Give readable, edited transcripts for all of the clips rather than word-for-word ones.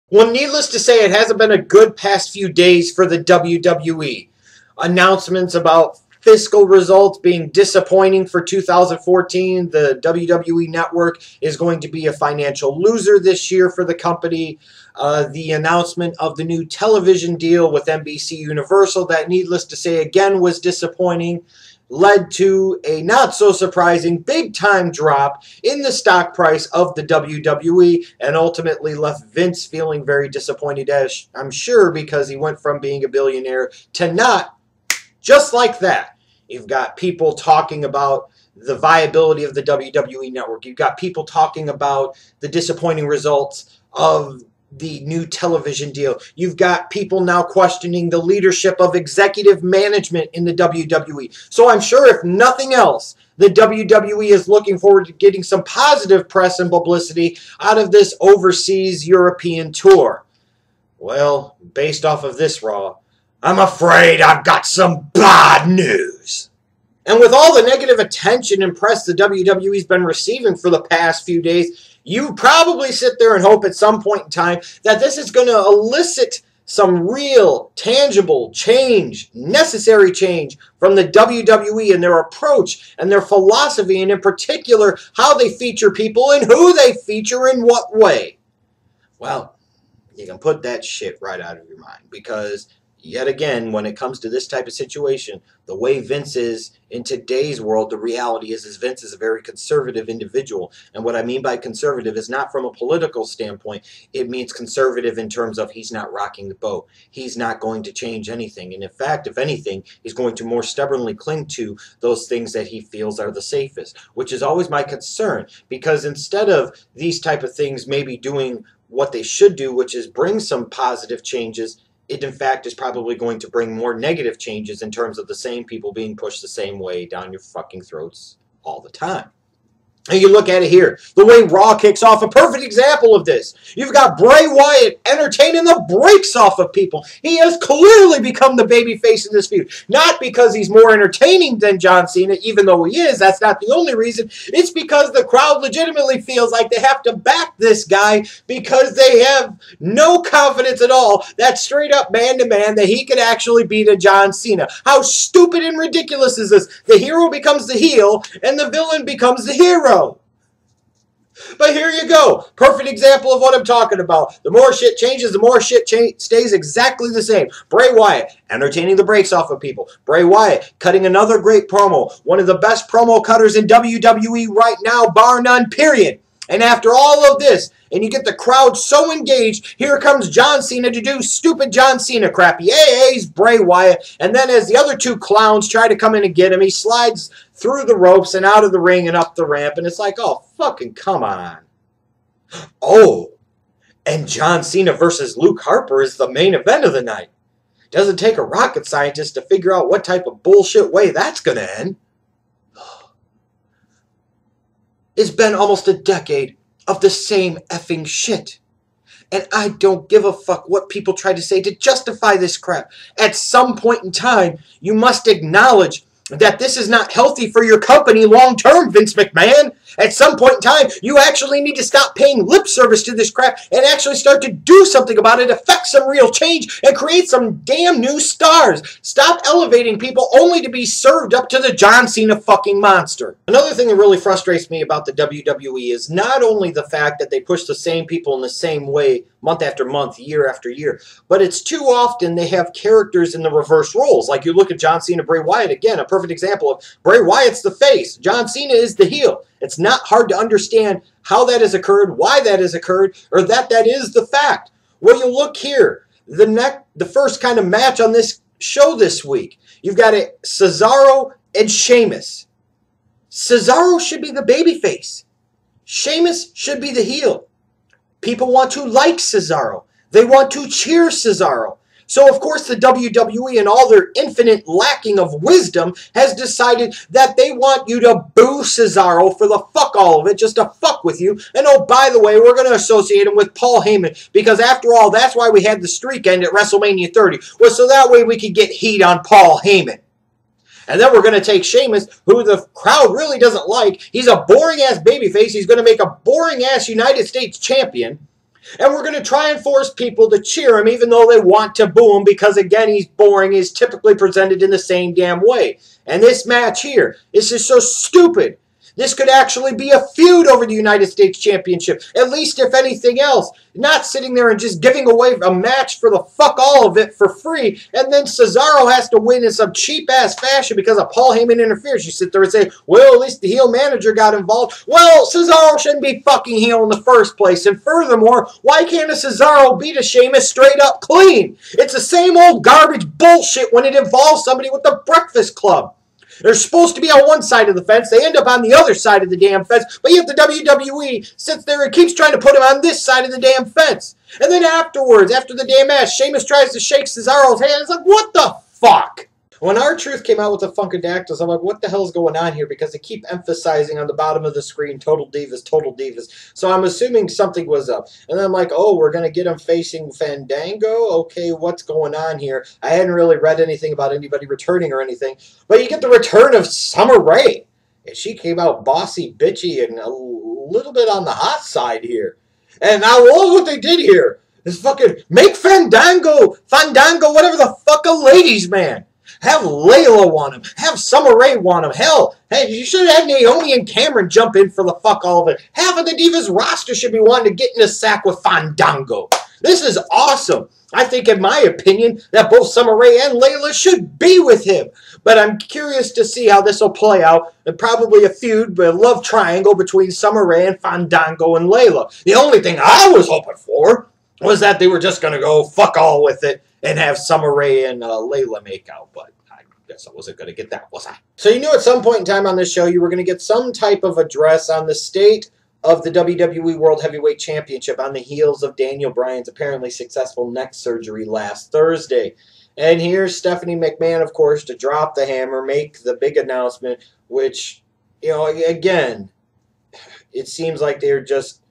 Well, needless to say, it hasn't been a good past few days for the WWE. Announcements about fiscal results being disappointing for 2014. The WWE Network is going to be a financial loser this year for the company. The announcement of the new television deal with NBC Universal, that needless to say again was disappointing, led to a not so surprising big time drop in the stock price of the WWE and ultimately left Vince feeling very disappointed, as I'm sure, because he went from being a billionaire to not, just like that. You've got people talking about the viability of the WWE Network. You've got people talking about the disappointing results of the new television deal. You've got people now questioning the leadership of executive management in the WWE. So I'm sure, if nothing else, the WWE is looking forward to getting some positive press and publicity out of this overseas European tour. Well, based off of this Raw, I'm afraid I've got some bad news. And with all the negative attention and press the WWE's been receiving for the past few days, you probably sit there and hope at some point in time that this is going to elicit some real, tangible change, necessary change from the WWE and their approach and their philosophy, and in particular, how they feature people and who they feature in what way. Well, you can put that shit right out of your mind, because yet again, when it comes to this type of situation, the way Vince is in today's world, the reality is Vince is a very conservative individual. And what I mean by conservative is not from a political standpoint. It means conservative in terms of he's not rocking the boat. He's not going to change anything. And in fact, if anything, he's going to more stubbornly cling to those things that he feels are the safest, which is always my concern. Because instead of these type of things maybe doing what they should do, which is bring some positive changes, it in fact is probably going to bring more negative changes in terms of the same people being pushed the same way down your fucking throats all the time. And you look at it here, the way Raw kicks off, a perfect example of this. You've got Bray Wyatt entertaining the brakes off of people. He has clearly become the babyface in this feud. Not because he's more entertaining than John Cena, even though he is. That's not the only reason. It's because the crowd legitimately feels like they have to back this guy because they have no confidence at all that straight up man-to-man that he could actually beat a John Cena. How stupid and ridiculous is this? The hero becomes the heel and the villain becomes the hero. But here you go. Perfect example of what I'm talking about. The more shit changes, the more shit stays exactly the same. Bray Wyatt entertaining the brakes off of people. Bray Wyatt cutting another great promo. One of the best promo cutters in WWE right now, bar none, period. And after all of this, and you get the crowd so engaged, here comes John Cena to do stupid John Cena crap. Yeah, he's Bray Wyatt. And then as the other two clowns try to come in and get him, he slides through the ropes and out of the ring and up the ramp. And it's like, oh, fucking come on. Oh, and John Cena versus Luke Harper is the main event of the night. Doesn't take a rocket scientist to figure out what type of bullshit way that's going to end. It's been almost a decade of the same effing shit. And I don't give a fuck what people try to say to justify this crap. At some point in time, you must acknowledge that this is not healthy for your company long term, Vince McMahon. At some point in time, you actually need to stop paying lip service to this crap and actually start to do something about it, affect some real change, and create some damn new stars. Stop elevating people only to be served up to the John Cena fucking monster. Another thing that really frustrates me about the WWE is not only the fact that they push the same people in the same way month after month, year after year, but it's too often they have characters in the reverse roles. Like you look at John Cena, Bray Wyatt, again, a perfect example of Bray Wyatt's the face, John Cena is the heel. It's not hard to understand how that has occurred, why that has occurred, or that is the fact. Well, you look here, the first kind of match on this show this week, you've got Cesaro and Sheamus. Cesaro should be the babyface. Sheamus should be the heel. People want to like Cesaro. They want to cheer Cesaro. So, of course, the WWE, in all their infinite lacking of wisdom, has decided that they want you to boo Cesaro for the fuck all of it, just to fuck with you. And, oh, by the way, we're going to associate him with Paul Heyman, because, after all, that's why we had the streak end at WrestleMania 30, was so that way we could get heat on Paul Heyman. And then we're going to take Sheamus, who the crowd really doesn't like. He's a boring-ass babyface. He's going to make a boring-ass United States champion. And we're going to try and force people to cheer him even though they want to boo him because, again, he's boring. He's typically presented in the same damn way. And this match here, this is so stupid. This could actually be a feud over the United States Championship, at least if anything else. Not sitting there and just giving away a match for the fuck all of it for free, and then Cesaro has to win in some cheap-ass fashion because of Paul Heyman interference. You sit there and say, well, at least the heel manager got involved. Well, Cesaro shouldn't be fucking heel in the first place. And furthermore, why can't a Cesaro beat a Sheamus straight up clean? It's the same old garbage bullshit when it involves somebody with the Breakfast Club. They're supposed to be on one side of the fence. They end up on the other side of the damn fence. But yet the WWE sits there and keeps trying to put him on this side of the damn fence. And then afterwards, after the damn match, Sheamus tries to shake Cesaro's hand. It's like, what the fuck? When R-Truth came out with the Funkadactyls, I'm like, what the hell's going on here? Because they keep emphasizing on the bottom of the screen, Total Divas, Total Divas. So I'm assuming something was up. And then I'm like, oh, we're going to get him facing Fandango? Okay, what's going on here? I hadn't really read anything about anybody returning or anything. But you get the return of Summer Rae. And she came out bossy, bitchy, and a little bit on the hot side here. And I love what they did here. Is fucking make Fandango, whatever the fuck, a ladies' man. Have Layla want him. Have Summer Rae want him. Hell, hey, you should have had Naomi and Cameron jump in for the fuck all of it. Half of the Divas roster should be wanting to get in a sack with Fandango. This is awesome. I think, in my opinion, that both Summer Rae and Layla should be with him. But I'm curious to see how this will play out. And probably a feud, but a love triangle between Summer Rae and Fandango and Layla. The only thing I was hoping for was that they were just going to go fuck all with it and have Summer Rae and Layla make out, but I guess I wasn't going to get that, was I? So you knew at some point in time on this show you were going to get some type of address on the state of the WWE World Heavyweight Championship on the heels of Daniel Bryan's apparently successful neck surgery last Thursday. And here's Stephanie McMahon, of course, to drop the hammer, make the big announcement, which, you know, again, it seems like they're just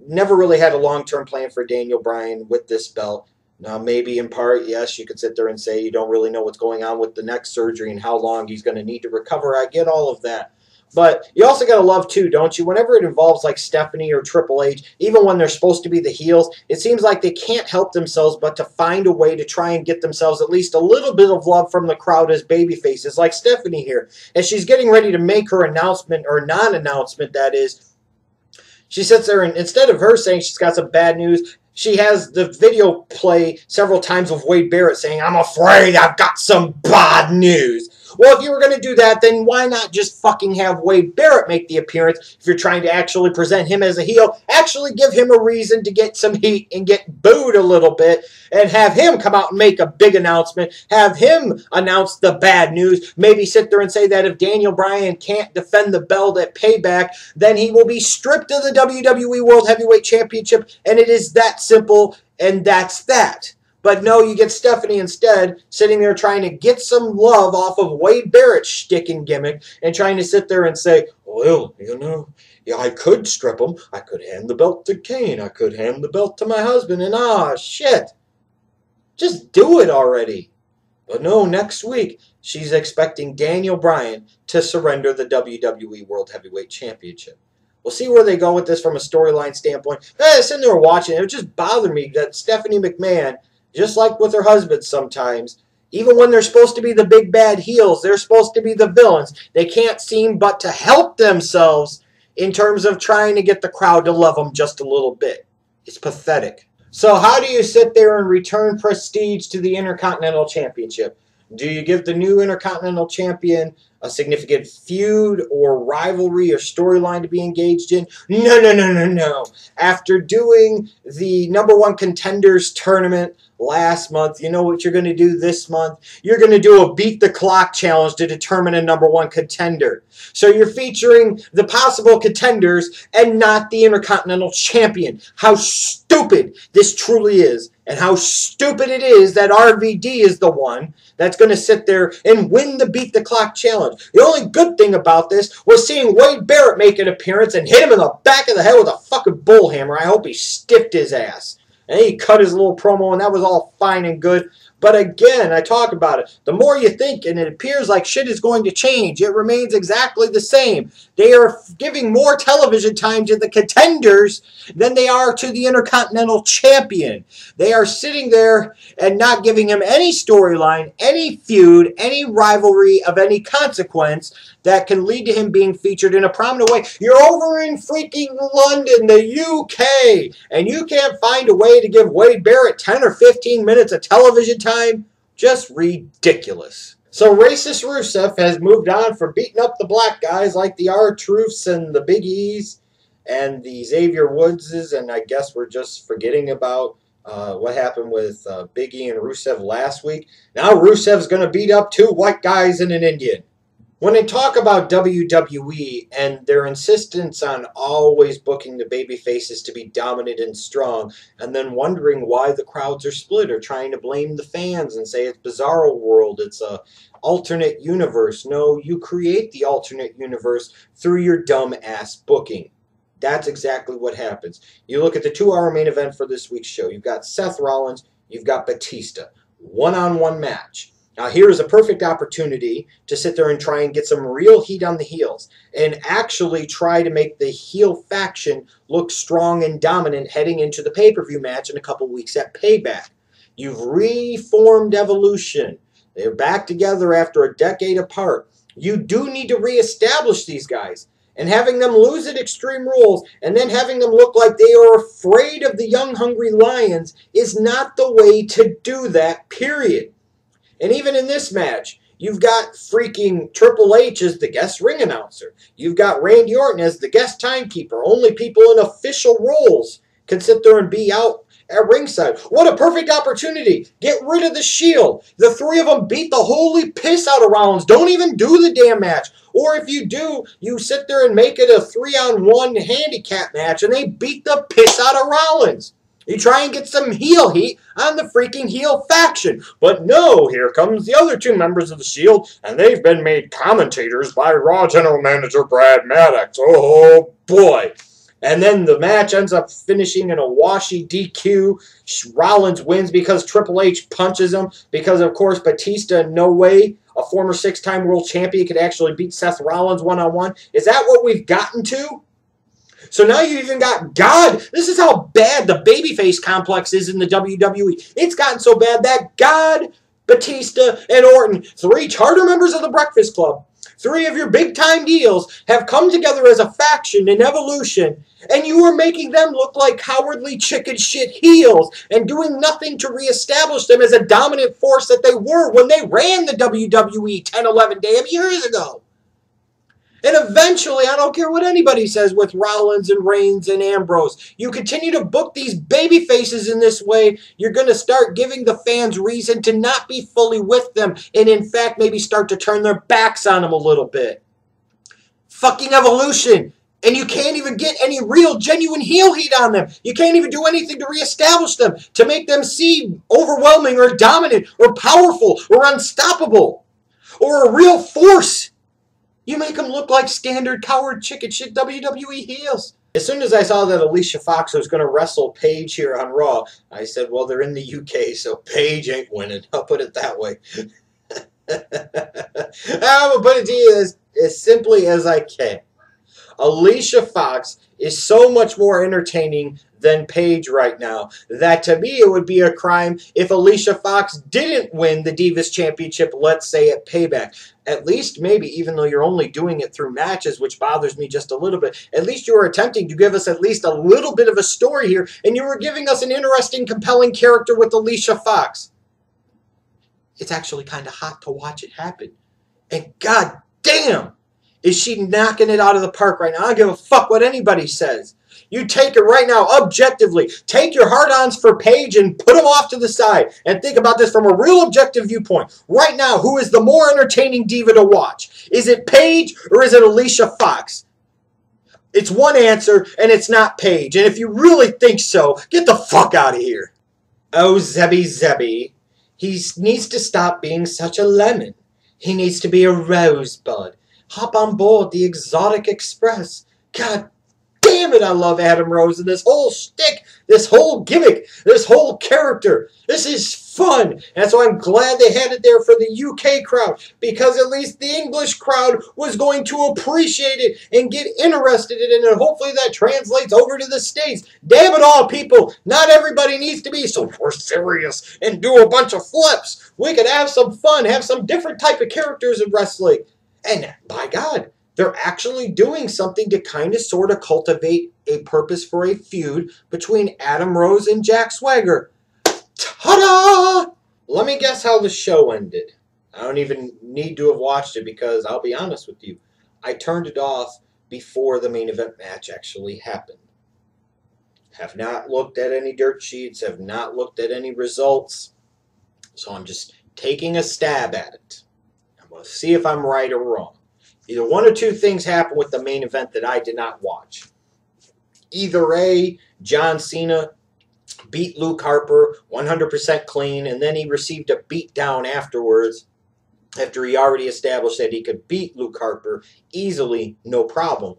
never really had a long-term plan for Daniel Bryan with this belt. Now, maybe in part, yes, you could sit there and say you don't really know what's going on with the neck surgery and how long he's going to need to recover. I get all of that. But you also got to love, too, don't you? Whenever it involves, like, Stephanie or Triple H, even when they're supposed to be the heels, it seems like they can't help themselves but to find a way to try and get themselves at least a little bit of love from the crowd as baby faces, like Stephanie here. As she's getting ready to make her announcement, or non-announcement, that is, she sits there and instead of her saying she's got some bad news, she has the video play several times of Wade Barrett saying, I'm afraid I've got some bad news. Well, if you were going to do that, then why not just fucking have Wade Barrett make the appearance if you're trying to actually present him as a heel? Actually give him a reason to get some heat and get booed a little bit and have him come out and make a big announcement. Have him announce the bad news. Maybe sit there and say that if Daniel Bryan can't defend the belt at Payback, then he will be stripped of the WWE World Heavyweight Championship, and it is that simple, and that's that. But no, you get Stephanie instead sitting there trying to get some love off of Wade Barrett's shtick and gimmick and trying to sit there and say, well, you know, yeah, I could strip him. I could hand the belt to Kane. I could hand the belt to my husband. And shit. Just do it already. But no, next week, she's expecting Daniel Bryan to surrender the WWE World Heavyweight Championship. We'll see where they go with this from a storyline standpoint. Sitting there watching, it would just bother me that Stephanie McMahon, just like with her husband sometimes, even when they're supposed to be the big bad heels, they're supposed to be the villains. They can't seem but to help themselves in terms of trying to get the crowd to love them just a little bit. It's pathetic. So how do you sit there and return prestige to the Intercontinental Championship? Do you give the new Intercontinental Champion a significant feud or rivalry or storyline to be engaged in? No, no, no, no, no. After doing the #1 Contenders tournament last month, you know what you're going to do this month? You're going to do a Beat the Clock challenge to determine a #1 contender. So you're featuring the possible contenders and not the Intercontinental Champion. How stupid this truly is. And how stupid it is that RVD is the one that's going to sit there and win the Beat the Clock challenge. The only good thing about this was seeing Wade Barrett make an appearance and hit him in the back of the head with a fucking bullhammer. I hope he stiffed his ass. And he cut his little promo, and that was all fine and good. But again, I talk about it. The more you think, and it appears like shit is going to change, it remains exactly the same. They are giving more television time to the contenders than they are to the Intercontinental Champion. They are sitting there and not giving him any storyline, any feud, any rivalry of any consequence that can lead to him being featured in a prominent way. You're over in freaking London, the UK, and you can't find a way to give Wade Barrett 10 or 15 minutes of television time? Just ridiculous. So racist Rusev has moved on from beating up the black guys like the R-Truths and the Big E's and the Xavier Woodses, and I guess we're just forgetting about what happened with Big E and Rusev last week. Now Rusev's going to beat up 2 white guys and an Indian. When they talk about WWE and their insistence on always booking the baby faces to be dominant and strong, and then wondering why the crowds are split or trying to blame the fans and say it's Bizarro World, it's a alternate universe. No, you create the alternate universe through your dumb-ass booking. That's exactly what happens. You look at the 2-hour main event for this week's show. You've got Seth Rollins, you've got Batista. One-on-one match. Now here is a perfect opportunity to sit there and try and get some real heat on the heels and actually try to make the heel faction look strong and dominant heading into the pay-per-view match in a couple weeks at Payback. You've reformed Evolution. They're back together after a decade apart. You do need to reestablish these guys. And having them lose at Extreme Rules and then having them look like they are afraid of the young, hungry Lions is not the way to do that, period. And even in this match, you've got freaking Triple H as the guest ring announcer. You've got Randy Orton as the guest timekeeper. Only people in official roles can sit there and be out at ringside. What a perfect opportunity. Get rid of the Shield. The 3 of them beat the holy piss out of Rollins. Don't even do the damn match. Or if you do, you sit there and make it a 3-on-1 handicap match and they beat the piss out of Rollins. You try and get some heel heat on the freaking heel faction. But no, here comes the other 2 members of the Shield, and they've been made commentators by Raw General Manager Brad Maddox. Oh, boy. And then the match ends up finishing in a washy DQ. Rollins wins because Triple H punches him. Because, of course, Batista, no way, a former 6-time world champion, could actually beat Seth Rollins one-on-one. Is that what we've gotten to? So now you even got God. This is how bad the babyface complex is in the WWE. It's gotten so bad that God, Batista, and Orton, 3 charter members of the Breakfast Club, 3 of your big-time deals, have come together as a faction in Evolution, and you are making them look like cowardly chicken shit heels and doing nothing to reestablish them as a dominant force that they were when they ran the WWE 10, 11 damn years ago. And eventually, I don't care what anybody says with Rollins and Reigns and Ambrose, you continue to book these baby faces in this way, you're going to start giving the fans reason to not be fully with them and, in fact, maybe start to turn their backs on them a little bit. Fucking Evolution. And you can't even get any real, genuine heel heat on them. You can't even do anything to reestablish them, to make them seem overwhelming or dominant or powerful or unstoppable or a real force. You make them look like standard coward chicken shit WWE heels. As soon as I saw that Alicia Fox was going to wrestle Paige here on Raw, I said, well, they're in the UK, so Paige ain't winning. I'll put it that way. I will put it to you as simply as I can. Alicia Fox is so much more entertaining than Paige right now that to me it would be a crime if Alicia Fox didn't win the Divas Championship, let's say at Payback. At least maybe, even though you're only doing it through matches, which bothers me just a little bit, at least you were attempting to give us at least a little bit of a story here, and you were giving us an interesting, compelling character with Alicia Fox. It's actually kind of hot to watch it happen. And god damn, is she knocking it out of the park right now. I don't give a fuck what anybody says. You take it right now, objectively. Take your hard-ons for Paige and put them off to the side. And think about this from a real objective viewpoint. Right now, who is the more entertaining diva to watch? Is it Paige or is it Alicia Fox? It's one answer, and it's not Paige. And if you really think so, get the fuck out of here. Oh, Zebby. He needs to stop being such a lemon. He needs to be a rosebud. Hop on board the Exotic Express. God damn it, I love Adam Rose and this whole shtick, this whole gimmick, this whole character. This is fun. And so I'm glad they had it there for the UK crowd, because at least the English crowd was going to appreciate it and get interested in it, and hopefully that translates over to the States. Damn it all, people. Not everybody needs to be so serious and do a bunch of flips. We could have some fun, have some different type of characters in wrestling. And by God, they're actually doing something to kind of sort of cultivate a purpose for a feud between Adam Rose and Jack Swagger. Ta-da! Let me guess how the show ended. I don't even need to have watched it, because I'll be honest with you, I turned it off before the main event match actually happened. Have not looked at any dirt sheets, have not looked at any results, so I'm just taking a stab at it. I'm going to see if I'm right or wrong. Either one or two things happened with the main event that I did not watch. Either A, John Cena beat Luke Harper 100% clean, and then he received a beatdown afterwards after he already established that he could beat Luke Harper easily, no problem.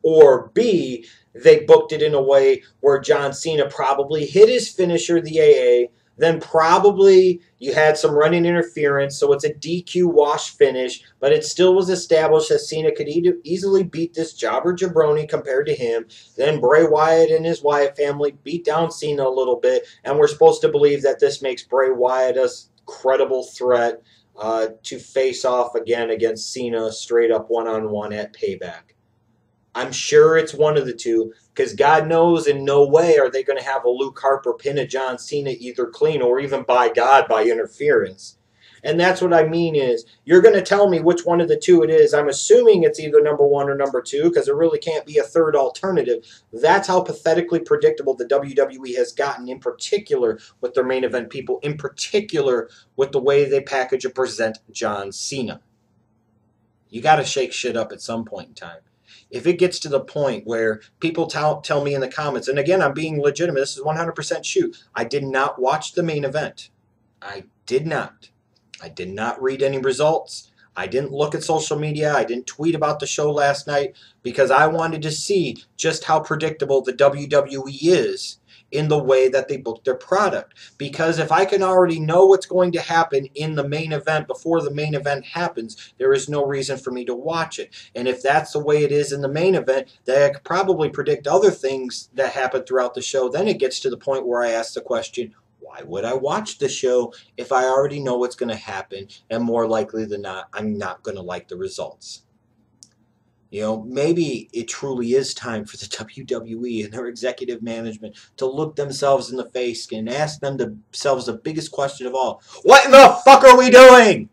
Or B, they booked it in a way where John Cena probably hit his finisher, the AA, then probably you had some running interference, so it's a DQ wash finish, but it still was established that Cena could easily beat this jobber jabroni compared to him. Then Bray Wyatt and his Wyatt family beat down Cena a little bit, and we're supposed to believe that this makes Bray Wyatt a credible threat to face off again against Cena straight up one-on-one at Payback. I'm sure it's one of the two, because God knows in no way are they going to have a Luke Harper pin a John Cena either clean or even, by God, by interference. And that's what I mean is, you're going to tell me which one of the two it is. I'm assuming it's either number one or number two, because there really can't be a third alternative. That's how pathetically predictable the WWE has gotten, in particular with their main event people, in particular with the way they package and present John Cena. You got to shake shit up at some point in time. If it gets to the point where people tell me in the comments, and again, I'm being legitimate, this is 100% shoot, I did not watch the main event. I did not. I did not read any results. I didn't look at social media. I didn't tweet about the show last night, because I wanted to see just how predictable the WWE is in the way that they book their product. Because if I can already know what's going to happen in the main event before the main event happens, there is no reason for me to watch it. And if that's the way it is in the main event, then I could probably predict other things that happen throughout the show. Then it gets to the point where I ask the question, why would I watch the show if I already know what's going to happen, and more likely than not, I'm not going to like the results? You know, maybe it truly is time for the WWE and their executive management to look themselves in the face and ask themselves the biggest question of all. What in the fuck are we doing?